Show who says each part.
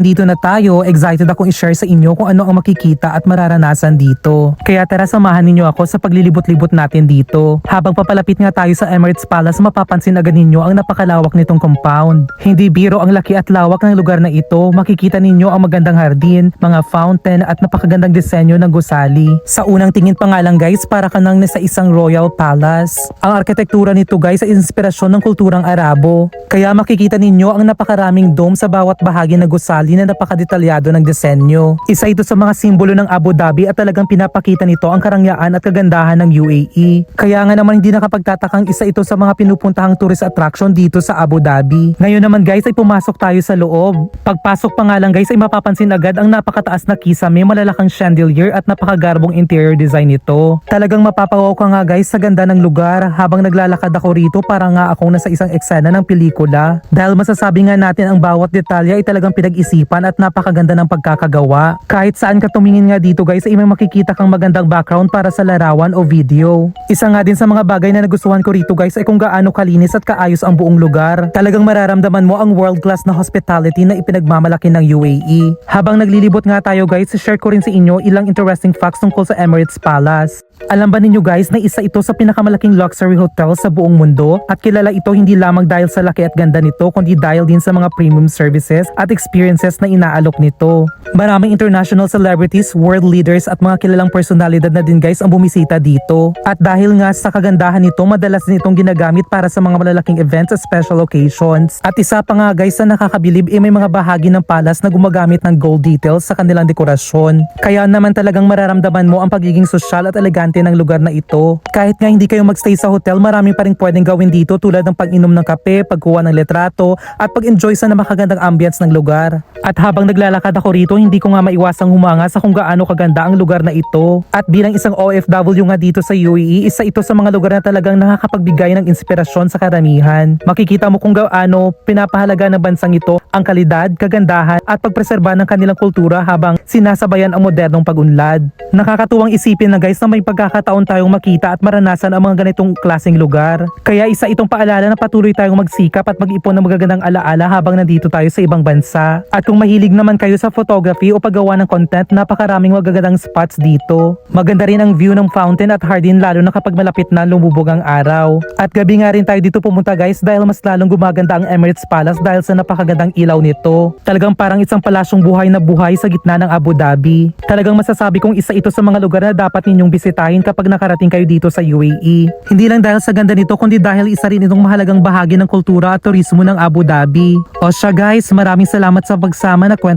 Speaker 1: Dito na tayo, excited akong i-share sa inyo kung ano ang makikita at mararanasan dito. Kaya tara samahan ninyo ako sa paglilibot-libot natin dito. Habang papalapit nga tayo sa Emirates Palace, mapapansin agad ninyo ang napakalawak nitong compound. Hindi biro ang laki at lawak ng lugar na ito. Makikita ninyo ang magandang hardin, mga fountain at napakagandang disenyo ng gusali. Sa unang tingin pa nga lang guys, para ka nang nasa isang royal palace. Ang arkitektura nito guys ay inspirasyon ng kulturang Arabo. Kaya makikita ninyo ang napakaraming dome sa bawat bahagi ng gusali na napakadetalyado ng disenyo. Isa ito sa mga simbolo ng Abu Dhabi at talagang pinapakita nito ang karangyaan at kagandahan ng UAE. Kaya nga naman hindi nakapagtatakang isa ito sa mga pinupuntahang tourist attraction dito sa Abu Dhabi. Ngayon naman guys ay pumasok tayo sa loob. Pagpasok pa nga lang guys ay mapapansin agad ang napakataas na kisame, malalakang chandelier at napakagarbong interior design nito. Talagang mapapawaw ka nga guys sa ganda ng lugar. Habang naglalakad ako rito para nga akong nasa isang eksena ng pelikula. Dahil masasabi nga natin ang bawat detalye ay talagang pinag-isipan at napakaganda ng pagkakagawa. Kahit saan ka tumingin nga dito guys ay may makikita kang magandang background para sa larawan o video. Isa nga din sa mga bagay na nagustuhan ko rito guys ay kung gaano kalinis at kaayos ang buong lugar. Talagang mararamdaman mo ang world class na hospitality na ipinagmamalaki ng UAE. Habang naglilibot nga tayo guys, share ko rin sa inyo ilang interesting facts tungkol sa Emirates Palace. Alam ba ninyo guys na isa ito sa pinakamalaking luxury hotel sa buong mundo at kilala ito hindi lamang dahil sa laki at ganda nito kundi dahil din sa mga premium services at experiences na inaalok nito. Maraming international celebrities, world leaders at mga kilalang personalidad na din guys ang bumisita dito. At dahil nga sa kagandahan nito, madalas din itong ginagamit para sa mga malalaking events at special occasions. At isa pa nga guys na nakakabilib may mga bahagi ng palace na gumagamit ng gold details sa kanilang dekorasyon. Kaya naman talagang mararamdaman mo ang pagiging sosyal at elegante ng lugar na ito. Kahit nga hindi kayo magstay sa hotel, marami pa rin pwedeng gawin dito tulad ng pag-inom ng kape, pagkuha ng litrato at pag-enjoy sa napakagandang ambience ng lugar. At habang naglalakad ako rito, hindi ko nga maiwasang humanga sa kung gaano kaganda ang lugar na ito. At bilang isang OFW nga dito sa UAE, isa ito sa mga lugar na talagang nakakapagbigay ng inspirasyon sa karamihan. Makikita mo kung gaano pinapahalaga ng bansang ito ang kalidad, kagandahan at pagpreserba ng kanilang kultura habang sinasabayan ang modernong pag-unlad. Nakakatuwang isipin na guys na may pagkakataon tayong makita at maranasan ang mga ganitong klaseng lugar. Kaya isa itong paalala na patuloy tayong magsikap at mag-ipon ng magagandang alaala habang nandito tayo sa ibang bansa. At kung mahilig naman kayo sa photography o paggawa ng content, napakaraming magagandang spots dito. Maganda rin ang view ng fountain at hardin lalo na kapag malapit na lumubog ang araw. At gabi nga rin tayo dito pumunta guys dahil mas lalong gumaganda ang Emirates Palace dahil sa napakagandang ilaw nito. Talagang parang isang palasyong buhay na buhay sa gitna ng Abu Dhabi. Talagang masasabi kong isa ito sa mga lugar na dapat ninyong bisitahin kapag nakarating kayo dito sa UAE. Hindi lang dahil sa ganda nito kundi dahil isa rin itong mahalagang bahagi ng kultura at turismo ng Abu Dhabi. O siya guys, maraming salamat sa pagsama na kwento